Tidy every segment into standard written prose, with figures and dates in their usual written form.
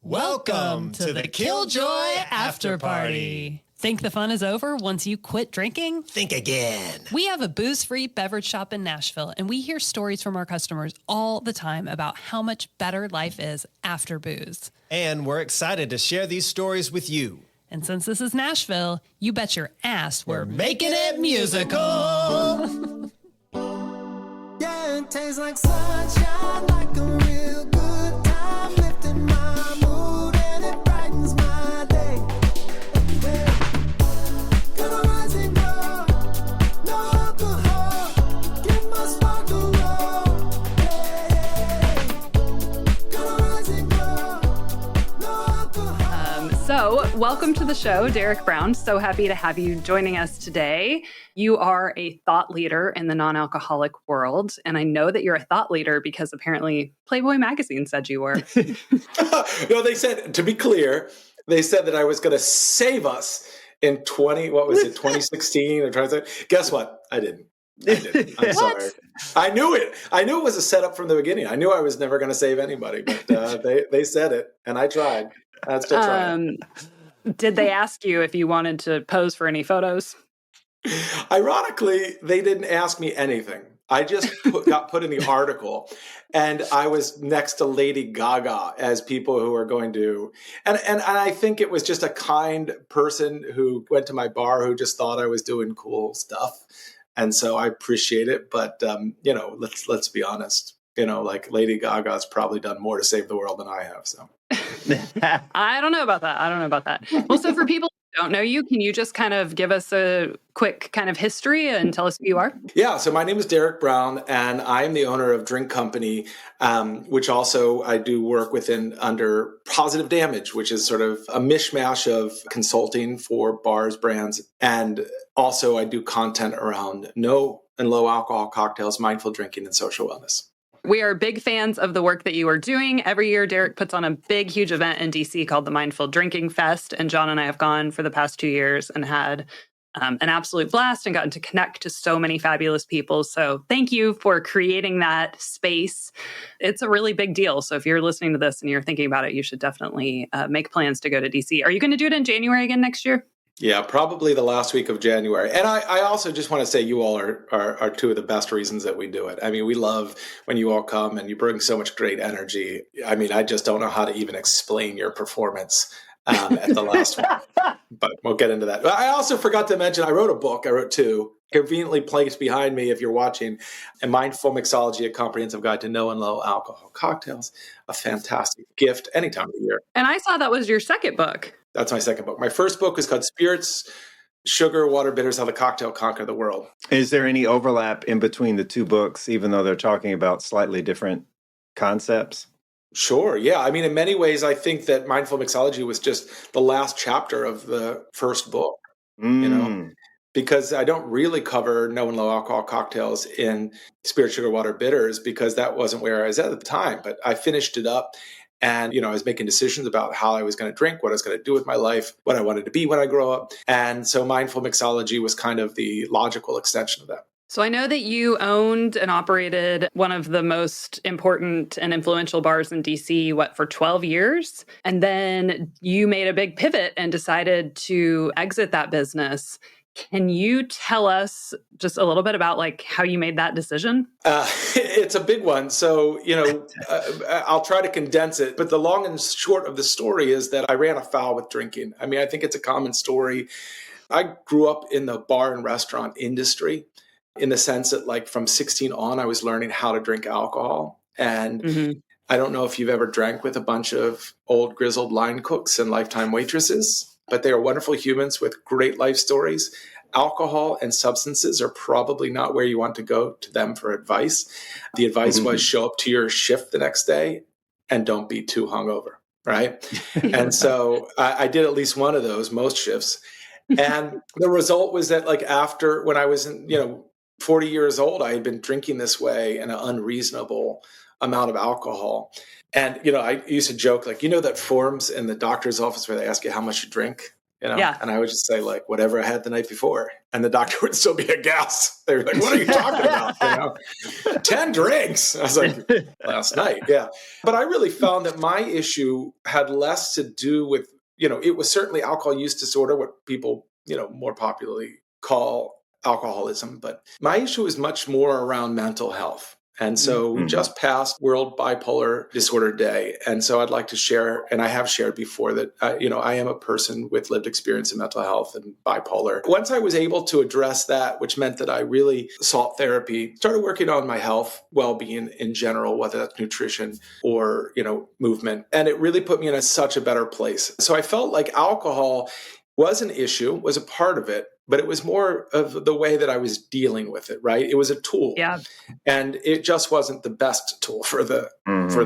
Welcome to the Killjoy After Party. Think the fun is over once you quit drinking? Think again. We have a booze-free beverage shop in Nashville, and we hear stories from our customers all the time about how much better life is after booze. And we're excited to share these stories with you. And since this is Nashville, you bet your ass We're making it musical. Yeah, it tastes like sunshine, like a real good time, lifting my mood and it brightens my day. Gonna rise and glow, no alcohol, get my sparkle low. Hey, gonna rise and glow, no alcohol. So, welcome to the show, Derek Brown. So happy to have you joining us today. You are a thought leader in the non-alcoholic world, and I know that you're a thought leader because apparently Playboy magazine said you were. No, they said, to be clear, they said that I was going to save us in 2016 or trying to say. Guess what? I didn't. I'm sorry. I knew it. I knew it was a setup from the beginning. I knew I was never going to save anybody, but they said it, and I tried. I'm still trying. Did they ask you if you wanted to pose for any photos? Ironically, they didn't ask me anything. I just got put in the article, and I was next to Lady Gaga as people who are going to, and I think it was just a kind person who went to my bar who just thought I was doing cool stuff, and so I appreciate it. But let's be honest. Like Lady Gaga's probably done more to save the world than I have. So I don't know about that. Well, so for people who don't know you, can you just kind of give us a quick kind of history and tell us who you are? Yeah, so my name is Derek Brown, and I'm the owner of Drink Company, which also I do work within under Positive Damage, which is sort of a mishmash of consulting for bars, brands, and also I do content around no and low alcohol cocktails, mindful drinking, and social wellness. We are big fans of the work that you are doing. Every year, Derek puts on a big, huge event in DC called the Mindful Drinking Fest. And John and I have gone for the past 2 years and had an absolute blast and gotten to connect to so many fabulous people. So thank you for creating that space. It's a really big deal. So if you're listening to this and you're thinking about it, you should definitely make plans to go to DC. Are you going to do it in January again next year? Yeah, probably the last week of January. And I also just want to say you all are two of the best reasons that we do it. I mean, we love when you all come and you bring so much great energy. I mean, I just don't know how to even explain your performance at the last one, but we'll get into that. I also forgot to mention, I wrote a book. I wrote two, conveniently placed behind me if you're watching, A Mindful Mixology, A Comprehensive Guide to No and Low Alcohol Cocktails, a fantastic gift any time of the year. And I saw that was your second book. That's my second book. My first book is called Spirits, Sugar, Water, Bitters, How the Cocktail Conquer the World. Is there any overlap in between the two books, even though they're talking about slightly different concepts? Sure. Yeah. I mean, in many ways, I think that Mindful Mixology was just the last chapter of the first book, because I don't really cover no and low alcohol cocktails in Spirit, Sugar, Water, Bitters, because that wasn't where I was at the time. But I finished it up. And, I was making decisions about how I was going to drink, what I was going to do with my life, what I wanted to be when I grow up. And so Mindful Mixology was kind of the logical extension of that. So I know that you owned and operated one of the most important and influential bars in DC, for 12 years? And then you made a big pivot and decided to exit that business. Can you tell us just a little bit about how you made that decision? It's a big one. So, I'll try to condense it. But the long and short of the story is that I ran afoul with drinking. I mean, I think it's a common story. I grew up in the bar and restaurant industry in the sense that from 16 on, I was learning how to drink alcohol. And I don't know if you've ever drank with a bunch of old grizzled line cooks and lifetime waitresses, but they are wonderful humans with great life stories. Alcohol and substances are probably not where you want to go to them for advice. The advice was show up to your shift the next day and don't be too hungover, right? And so I did at least one of those, most shifts. And the result was that after when I was 40 years old, I had been drinking this way an unreasonable amount of alcohol. And, I used to joke, that forms in the doctor's office where they ask you how much you drink. Yeah. And I would just say like, whatever I had the night before. And the doctor would still be aghast. They were like, what are you talking about? 10 drinks. I was like, last night. Yeah. But I really found that my issue had less to do with, it was certainly alcohol use disorder, what people, more popularly call alcoholism. But my issue is much more around mental health. And so we just passed World Bipolar Disorder Day. And so I'd like to share, and I have shared before, that, I am a person with lived experience in mental health and bipolar. Once I was able to address that, which meant that I really sought therapy, started working on my health, well-being in general, whether that's nutrition or, movement. And it really put me in such a better place. So I felt like alcohol was an issue, was a part of it, but it was more of the way that I was dealing with it, right? It was a tool. Yeah. And it just wasn't the best tool for the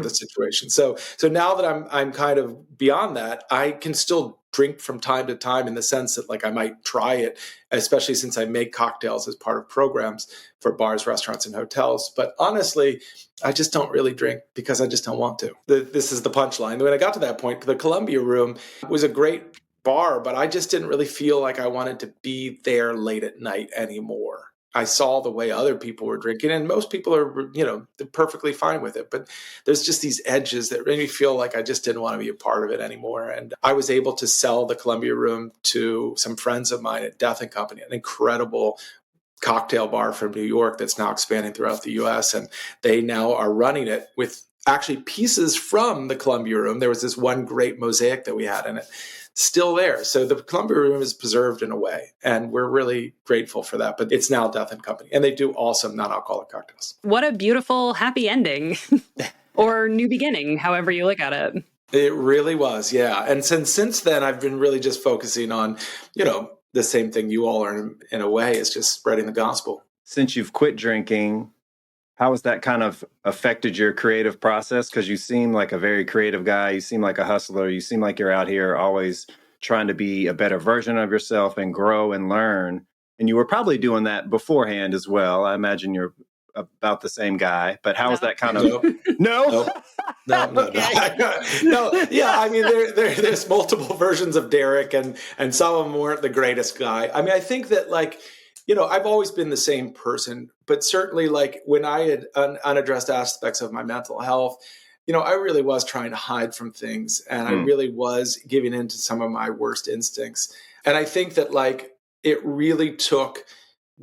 situation. So now that I'm kind of beyond that, I can still drink from time to time in the sense that like I might try it, especially since I make cocktails as part of programs for bars, restaurants, and hotels. But honestly, I just don't really drink because I just don't want to. This is the punchline. When I got to that point, the Columbia Room was a great bar, but I just didn't really feel like I wanted to be there late at night anymore. I saw the way other people were drinking, and most people are, they're perfectly fine with it. But there's just these edges that made me feel like I just didn't want to be a part of it anymore. And I was able to sell the Columbia Room to some friends of mine at Death and Company, an incredible cocktail bar from New York that's now expanding throughout the U.S. And they now are running it with actually pieces from the Columbia Room. There was this one great mosaic that we had in it, still there. So the Columbia Room is preserved in a way, and we're really grateful for that. But it's now Death and Company, and they do awesome non-alcoholic cocktails. What a beautiful, happy ending or new beginning, however you look at it. It really was, yeah. And since then, I've been really just focusing on, the same thing you all are in a way, is just spreading the gospel. Since you've quit drinking, how has that kind of affected your creative process? Because you seem like a very creative guy. You seem like a hustler. You seem like you're out here always trying to be a better version of yourself and grow and learn. And you were probably doing that beforehand as well. I imagine you're about the same guy. But how is that kind of... No? No. Yeah, I mean, there's multiple versions of Derek, and some of them weren't the greatest guy. I mean, I think that, like, I've always been the same person, but certainly like when I had unaddressed aspects of my mental health, I really was trying to hide from things, and I really was giving in to some of my worst instincts. And I think that like it really took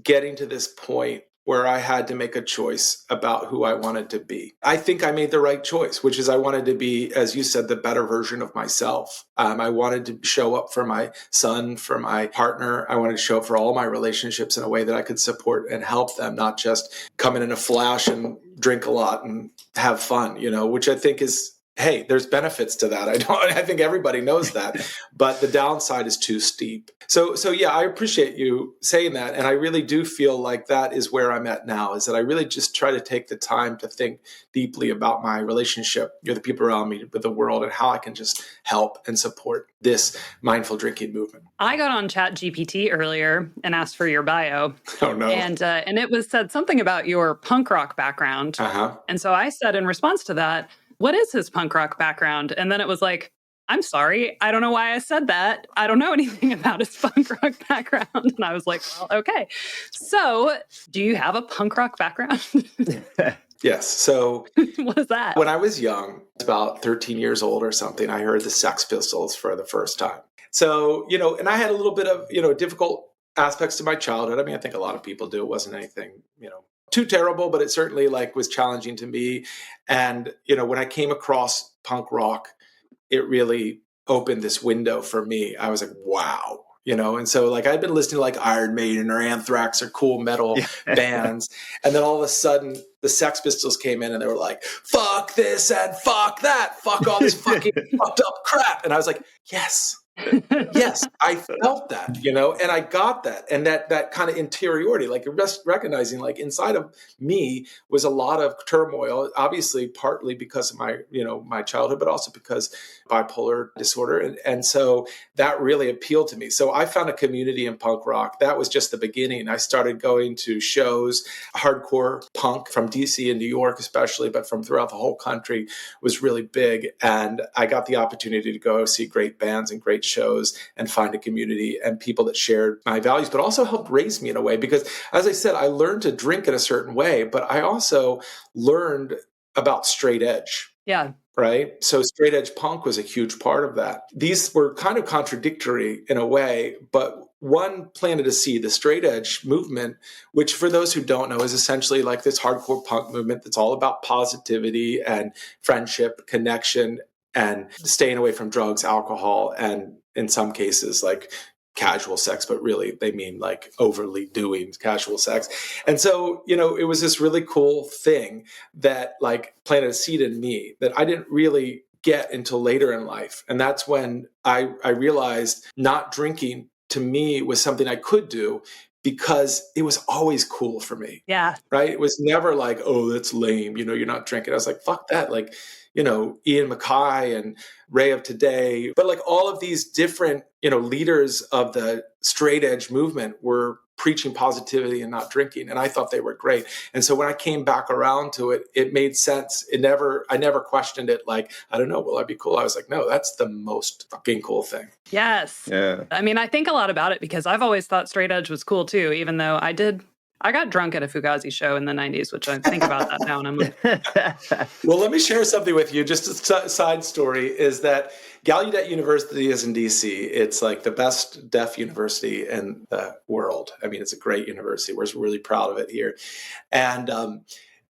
getting to this point where I had to make a choice about who I wanted to be. I think I made the right choice, which is I wanted to be, as you said, the better version of myself. I wanted to show up for my son, for my partner. I wanted to show up for all my relationships in a way that I could support and help them, not just come in a flash and drink a lot and have fun, which I think is, hey, there's benefits to that. I think everybody knows that, but the downside is too steep. So yeah, I appreciate you saying that. And I really do feel like that is where I'm at now, is that I really just try to take the time to think deeply about my relationship with the people around me, with the world, and how I can just help and support this mindful drinking movement. I got on ChatGPT earlier and asked for your bio. Oh, no. And it said something about your punk rock background. Uh-huh. And so I said in response to that, what is his punk rock background? And then it was like, I'm sorry, I don't know why I said that. I don't know anything about his punk rock background. And I was like, well, okay. So do you have a punk rock background? Yes. So what is that? When I was young, about 13 years old or something, I heard the Sex Pistols for the first time. So, and I had a little bit of, difficult aspects to my childhood. I mean, I think a lot of people do. It wasn't anything, too terrible, but it certainly was challenging to me. And, when I came across punk rock, it really opened this window for me. I was like, wow, and so I'd been listening to Iron Maiden or Anthrax or cool metal bands. And then all of a sudden the Sex Pistols came in and they were like, fuck this and fuck that, fuck all this fucking fucked up crap. And I was like, yes. Yes, I felt that, and I got that. And that kind of interiority, just recognizing inside of me was a lot of turmoil, obviously partly because of my, my childhood, but also because bipolar disorder. And so that really appealed to me. So I found a community in punk rock. That was just the beginning. I started going to shows, hardcore punk from DC and New York, especially, but from throughout the whole country was really big. And I got the opportunity to go see great bands and great shows and find a community and people that shared my values, but also helped raise me in a way. Because as I said, I learned to drink in a certain way, but I also learned about straight edge. Yeah. Right? So straight edge punk was a huge part of that. These were kind of contradictory in a way, but one planted a seed, the straight edge movement, which for those who don't know is essentially like this hardcore punk movement that's all about positivity and friendship, connection, and staying away from drugs, alcohol, and in some cases like casual sex, but really they mean like overly doing casual sex. And so, it was this really cool thing that like planted a seed in me that I didn't really get until later in life. And that's when I realized not drinking to me was something I could do because it was always cool for me. Yeah. Right. It was never like, oh, that's lame. You're not drinking. I was like, fuck that. Like, Ian MacKaye and Ray of Today, but like all of these different, leaders of the straight edge movement were preaching positivity and not drinking. And I thought they were great. And so when I came back around to it, it made sense. I never questioned it. Like, I don't know, will I be cool? I was like, no, that's the most fucking cool thing. Yes. Yeah. I mean, I think a lot about it because I've always thought straight edge was cool too, even though I got drunk at a Fugazi show in the 90s, which I think about that now and I'm like, Well, let me share something with you. Just a side story is that Gallaudet University is in DC. It's like the best deaf university in the world. I mean, it's a great university. We're really proud of it here. And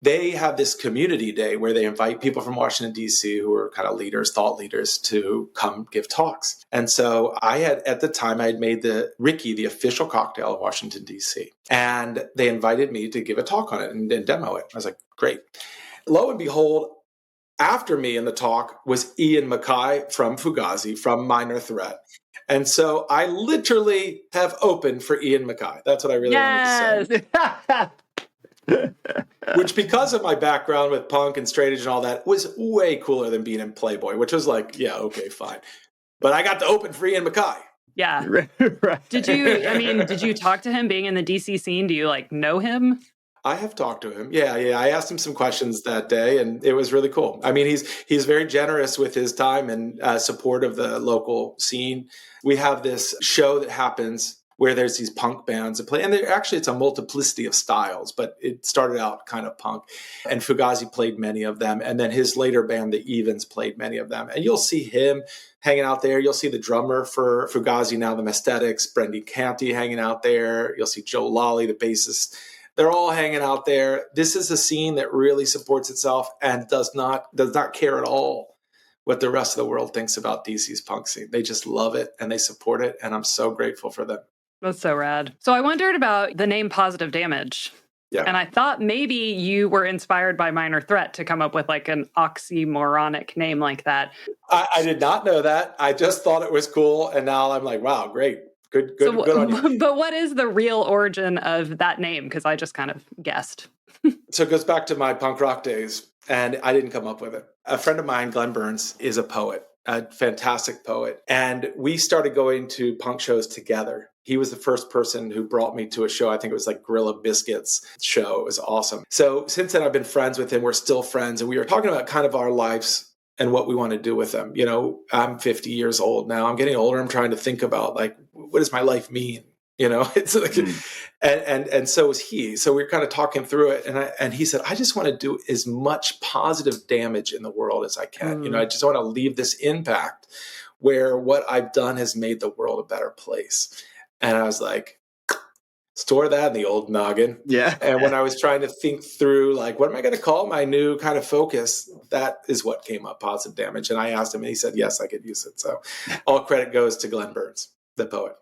they have this community day where they invite people from Washington, D.C. who are kind of leaders, thought leaders, to come give talks. And so at the time, I had made the Ricky, the official cocktail of Washington, D.C. And they invited me to give a talk on it and demo it. I was like, great. Lo and behold, after me in the talk was Ian MacKaye from Fugazi, from Minor Threat. And so I literally have opened for Ian MacKaye. That's what I really wanted to say. Which, because of my background with punk and straight edge and all that, was way cooler than being in Playboy, which was like, yeah, okay, fine. But I got to open for Ian MacKaye. yeah. Right. Did you talk to him being in the DC scene? Do you know him? I have talked to him. Yeah. I asked him some questions that day, and it was really cool. I mean, he's very generous with his time and support of the local scene. We have this show that happens where there's these punk bands that play, and it's a multiplicity of styles, but it started out kind of punk, and Fugazi played many of them, and then his later band, the Evens, played many of them, and you'll see him hanging out there. You'll see the drummer for Fugazi, now the Mesthetics, Brendan Canty, hanging out there. You'll see Joe Lally, the bassist. They're all hanging out there. This is a scene that really supports itself and does not care at all what the rest of the world thinks about DC's punk scene. They just love it and they support it, and I'm so grateful for them. That's so rad. So I wondered about the name Positive Damage. Yeah. And I thought maybe you were inspired by Minor Threat to come up with like an oxymoronic name like that. I did not know that. I just thought it was cool. And now I'm like, wow, great. Good on you. But what is the real origin of that name? Because I just kind of guessed. So it goes back to my punk rock days, and I didn't come up with it. A friend of mine, Glenn Burns, is a poet, a fantastic poet. And we started going to punk shows together. He was the first person who brought me to a show. I think it was like Gorilla Biscuits show. It was awesome. So since then, I've been friends with him. We're still friends. And we were talking about kind of our lives and what we want to do with them. I'm 50 years old now. I'm getting older. I'm trying to think about like, what does my life mean? It's like, and so was he. So we were kind of talking through it. And he said, I just want to do as much positive damage in the world as I can. I just want to leave this impact where what I've done has made the world a better place. And I was like, store that in the old noggin. Yeah. And when I was trying to think through, like, what am I going to call my new kind of focus? That is what came up, Positive Damage. And I asked him, and he said, yes, I could use it. So all credit goes to Glenn Burns, the poet.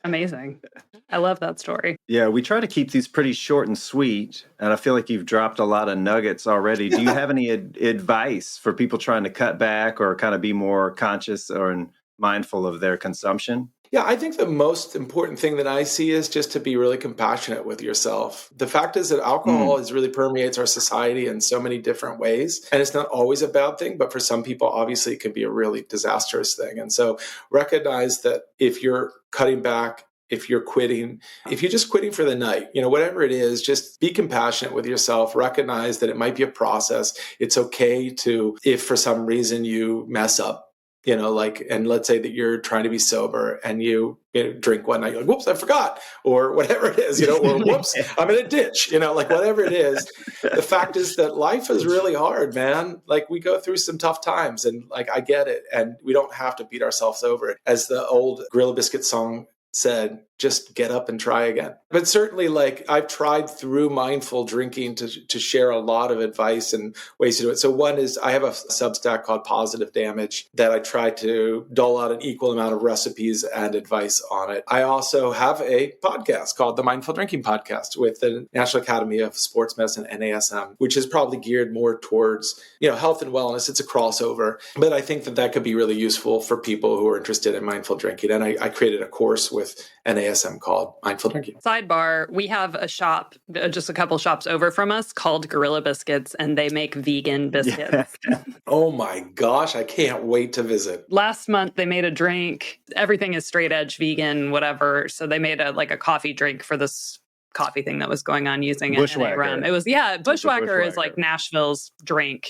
Amazing. I love that story. Yeah, we try to keep these pretty short and sweet, and I feel like you've dropped a lot of nuggets already. Do you have any advice for people trying to cut back or kind of be more conscious or mindful of their consumption? Yeah, I think the most important thing that I see is just to be really compassionate with yourself. The fact is that alcohol really permeates our society in so many different ways. And it's not always a bad thing, but for some people, obviously, it can be a really disastrous thing. And so recognize that if you're cutting back, if you're quitting, if you're just quitting for the night, whatever it is, just be compassionate with yourself. Recognize that it might be a process. It's okay to, if for some reason you mess up, and let's say that you're trying to be sober and you drink one night, you're like, whoops, I forgot, or whatever it is, or whoops, I'm in a ditch, like whatever it is. The fact is that life is really hard, man. Like we go through some tough times and like, I get it. And we don't have to beat ourselves over it. As the old Gorilla Biscuit song said, just get up and try again. But certainly, like I've tried through mindful drinking to share a lot of advice and ways to do it. So one is I have a Substack called Positive Damage that I try to dole out an equal amount of recipes and advice on it. I also have a podcast called the Mindful Drinking Podcast with the National Academy of Sports Medicine, NASM, which is probably geared more towards, health and wellness. It's a crossover, but I think that could be really useful for people who are interested in mindful drinking. And I created a course with NASM called Mindful Drinking. Sidebar, we have a shop, just a couple shops over from us called Gorilla Biscuits, and they make vegan biscuits. Yeah. Oh my gosh, I can't wait to visit. Last month, they made a drink. Everything is straight edge vegan, whatever. So they made a coffee drink for this coffee thing that was going on using Bushwhacker. rum. It was, Bushwhacker is like Nashville's drink.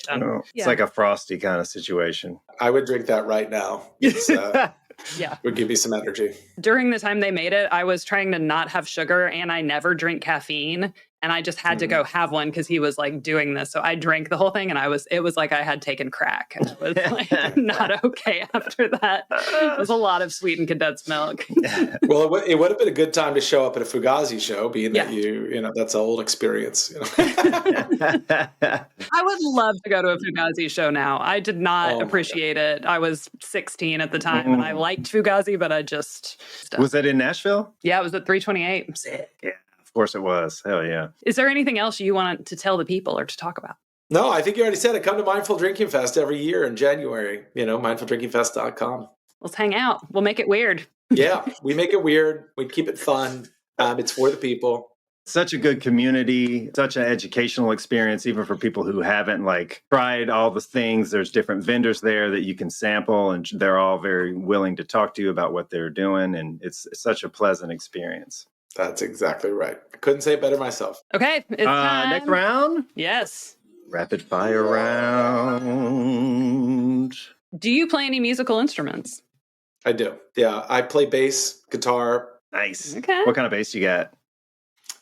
It's like a Frosty kind of situation. I would drink that right now. Yeah. Would give you some energy. During the time they made it, I was trying to not have sugar and I never drink caffeine. And I just had to go have one because he was like doing this. So I drank the whole thing and it was like I had taken crack. And I was like not okay after that. It was a lot of sweetened condensed milk. Well, it would have been a good time to show up at a Fugazi show, being that that's an old experience. I would love to go to a Fugazi show now. I did not appreciate it. I was 16 at the time and I liked Fugazi, but I just... Was that in Nashville? Yeah, it was at 328. Sick. Yeah. Of course it was. Hell yeah. Is there anything else you want to tell the people or to talk about? No, I think you already said it. Come to Mindful Drinking Fest every year in January. mindfuldrinkingfest.com. Let's hang out. We'll make it weird. Yeah, we make it weird. We keep it fun. It's for the people. Such a good community, such an educational experience, even for people who haven't tried all the things. There's different vendors there that you can sample, and they're all very willing to talk to you about what they're doing. And it's such a pleasant experience. That's exactly right. I couldn't say it better myself. Okay. It's time. Next round? Yes. Rapid fire round. Do you play any musical instruments? I do. Yeah. I play bass, guitar. Nice. Okay. What kind of bass you got?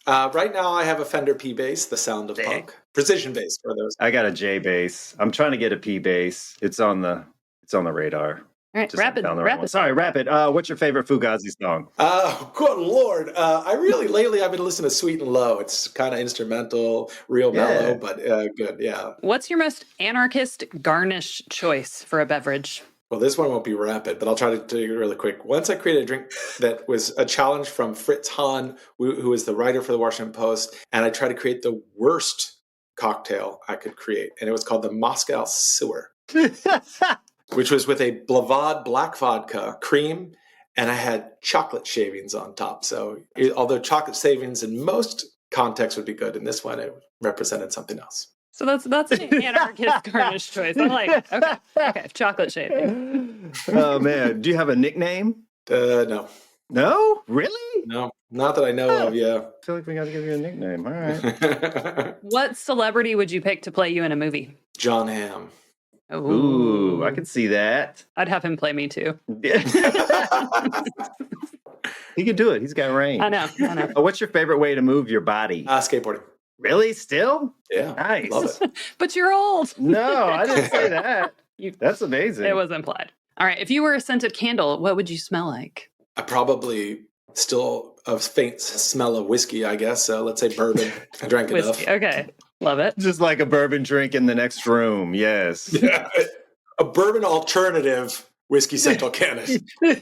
Right now I have a Fender P bass, the sound of punk. Precision bass for those. I got a J bass. I'm trying to get a P bass. It's on the radar. All right, rapid. Sorry, rapid. What's your favorite Fugazi song? Good Lord. Lately I've been listening to Sweet and Low. It's kind of instrumental, real mellow, but good. Yeah. What's your most anarchist garnish choice for a beverage? Well, this one won't be rapid, but I'll try to do it really quick. Once I created a drink that was a challenge from Fritz Hahn, who is the writer for the Washington Post, and I tried to create the worst cocktail I could create, and it was called the Moscow Sewer. Which was with a Blavad black vodka, cream, and I had chocolate shavings on top. So although chocolate shavings in most contexts would be good, in this one it represented something else. So that's an anarchist garnish choice. I'm like, okay, chocolate shaving. Oh, man. Do you have a nickname? No. No? Really? No, not that I know of, yeah. I feel like we got to give you a nickname. All right. What celebrity would you pick to play you in a movie? John Hamm. Ooh, I could see that. I'd have him play me too. He could do it. He's got range. I know. What's your favorite way to move your body? Skateboarding. Really? Still? Yeah. Nice. Love it. But you're old. No, I didn't say that. That's amazing. It was implied. All right. If you were a scented candle, what would you smell like? I probably still a faint smell of whiskey, I guess. So let's say bourbon. I drank enough. Okay. Love it. Just like a bourbon drink in the next room. Yes. Yeah. A bourbon alternative whiskey central cannon. Do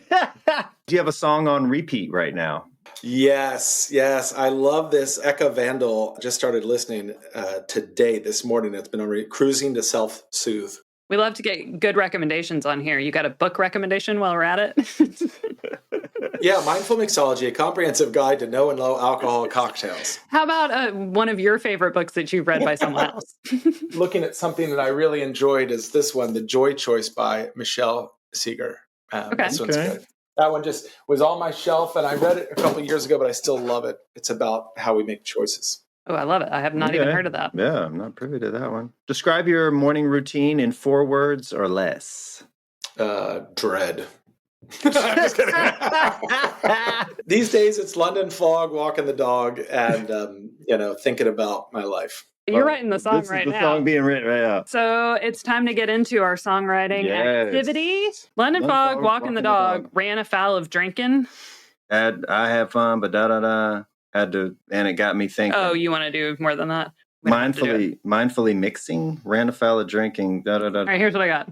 you have a song on repeat right now? Yes. I love this. Eka Vandal just started listening this morning. It's been on Cruising to Self-Soothe. We love to get good recommendations on here. You got a book recommendation while we're at it? Yeah, Mindful Mixology, a comprehensive guide to no and low alcohol cocktails. How about one of your favorite books that you've read by someone else? Looking at something that I really enjoyed is this one, The Joy Choice by Michelle Seeger. This one's good. That one just was on my shelf, and I read it a couple of years ago, but I still love it. It's about how we make choices. Oh, I love it. I have not even heard of that. Yeah, I'm not privy to that one. Describe your morning routine in 4 words or less. Dread. I'm just kidding. These days, it's London fog, walking the dog, and thinking about my life. You're writing the song This right is the now. song being written right now. So it's time to get into our songwriting activity. London fog, walking the dog, ran afoul of drinking. I had fun, but and it got me thinking. Oh, you want to do more than that? We don't have to do it. Mindfully mixing, ran afoul of drinking. All right, here's what I got.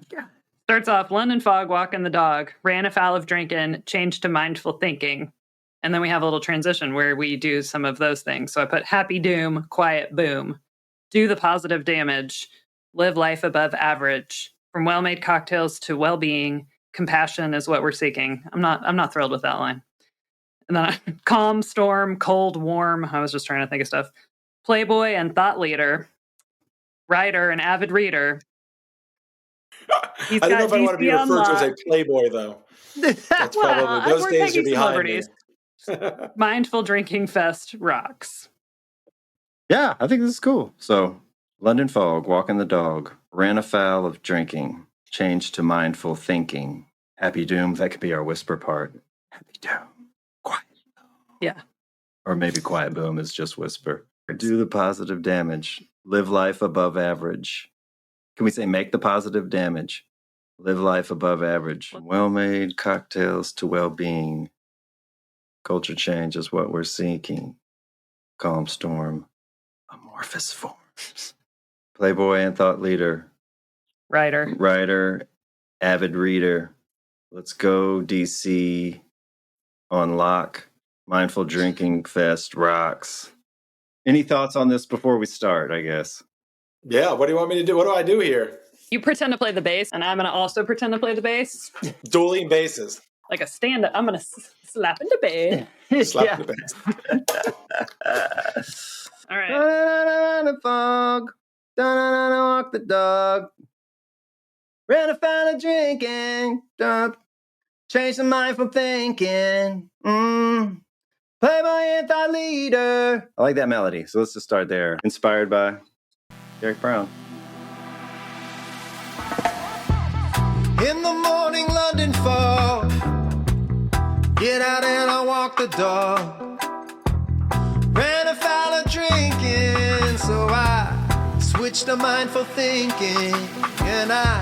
Starts off, London fog, walking the dog, ran afoul of drinking, changed to mindful thinking. And then we have a little transition where we do some of those things. So I put happy doom, quiet boom, do the positive damage, live life above average, from well-made cocktails to well-being, compassion is what we're seeking. I'm not thrilled with that line. And then calm, storm, cold, warm. I was just trying to think of stuff. Playboy and thought leader, writer and avid reader. I don't know if I want to be referred to as a playboy, though. That's probably those days are behind me. Mindful drinking fest rocks. Yeah, I think this is cool. So, London fog, walking the dog, ran afoul of drinking, changed to mindful thinking. Happy doom, that could be our whisper part. Happy doom, quiet boom. Yeah. Or maybe quiet boom is just whisper. Do the positive damage, live life above average. Can we say make the positive damage, live life above average? Well-made cocktails to well-being. Culture change is what we're seeking. Calm storm, amorphous forms. Playboy and thought leader. Writer, avid reader. Let's go, DC. On lock. Mindful drinking fest rocks. Any thoughts on this before we start, I guess? Yeah, what do you want me to do? What do I do here? You pretend to play the bass, and I'm going to also pretend to play the bass. Dueling basses. Like a stand-up. I'm going to slap into bass. Slap the bass. All right. The fog, walk the dog, ran afoul of drinking, change the mindful thinking. Playboy and thought leader. I like that melody, so let's just start there. Inspired by Derek Brown. In the morning, London fog. Get out and I walk the dog. Ran afoul of drinking, so I switched to mindful thinking. And I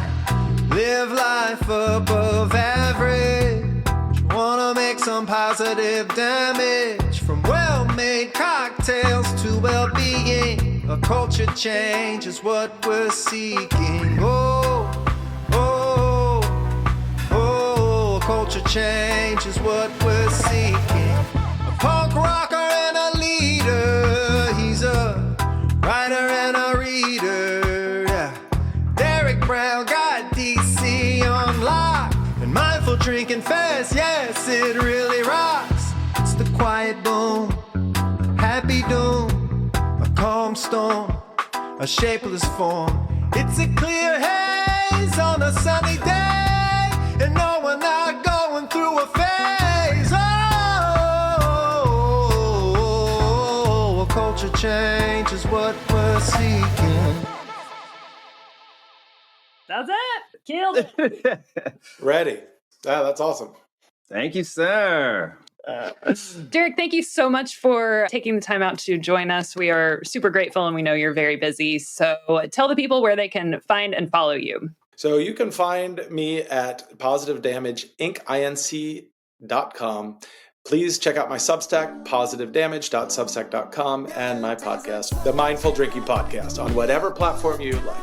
live life above average. Wanna make some positive damage. From well-made cocktails to well-being. A culture change is what we're seeking. Oh, oh, oh, a culture change is what we're seeking. A punk rocker and a leader. He's a writer and a reader. Yeah. Derek Brown got DC on lock. And mindful drinking fast, yes, it really rocks. It's the quiet boom, happy doom, a calm storm, a shapeless form. It's a clear haze on a sunny day, and no, we're not going through a phase. Oh, a culture change is what we're seeking. That's it. Killed it. Ready. Yeah, that's awesome. Thank you, sir. Derek, thank you so much for taking the time out to join us. We are super grateful and we know you're very busy. So tell the people where they can find and follow you. So you can find me at positivedamageinc.com. Please check out my Substack, positivedamage.substack.com, and my podcast, The Mindful Drinking Podcast, on whatever platform you like.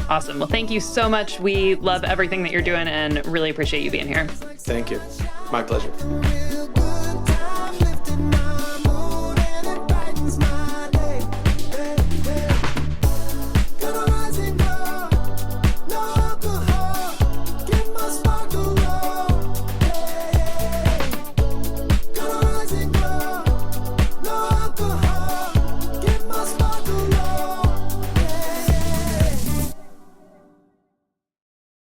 Awesome. Well, thank you so much. We love everything that you're doing and really appreciate you being here. Thank you. My pleasure. Real good.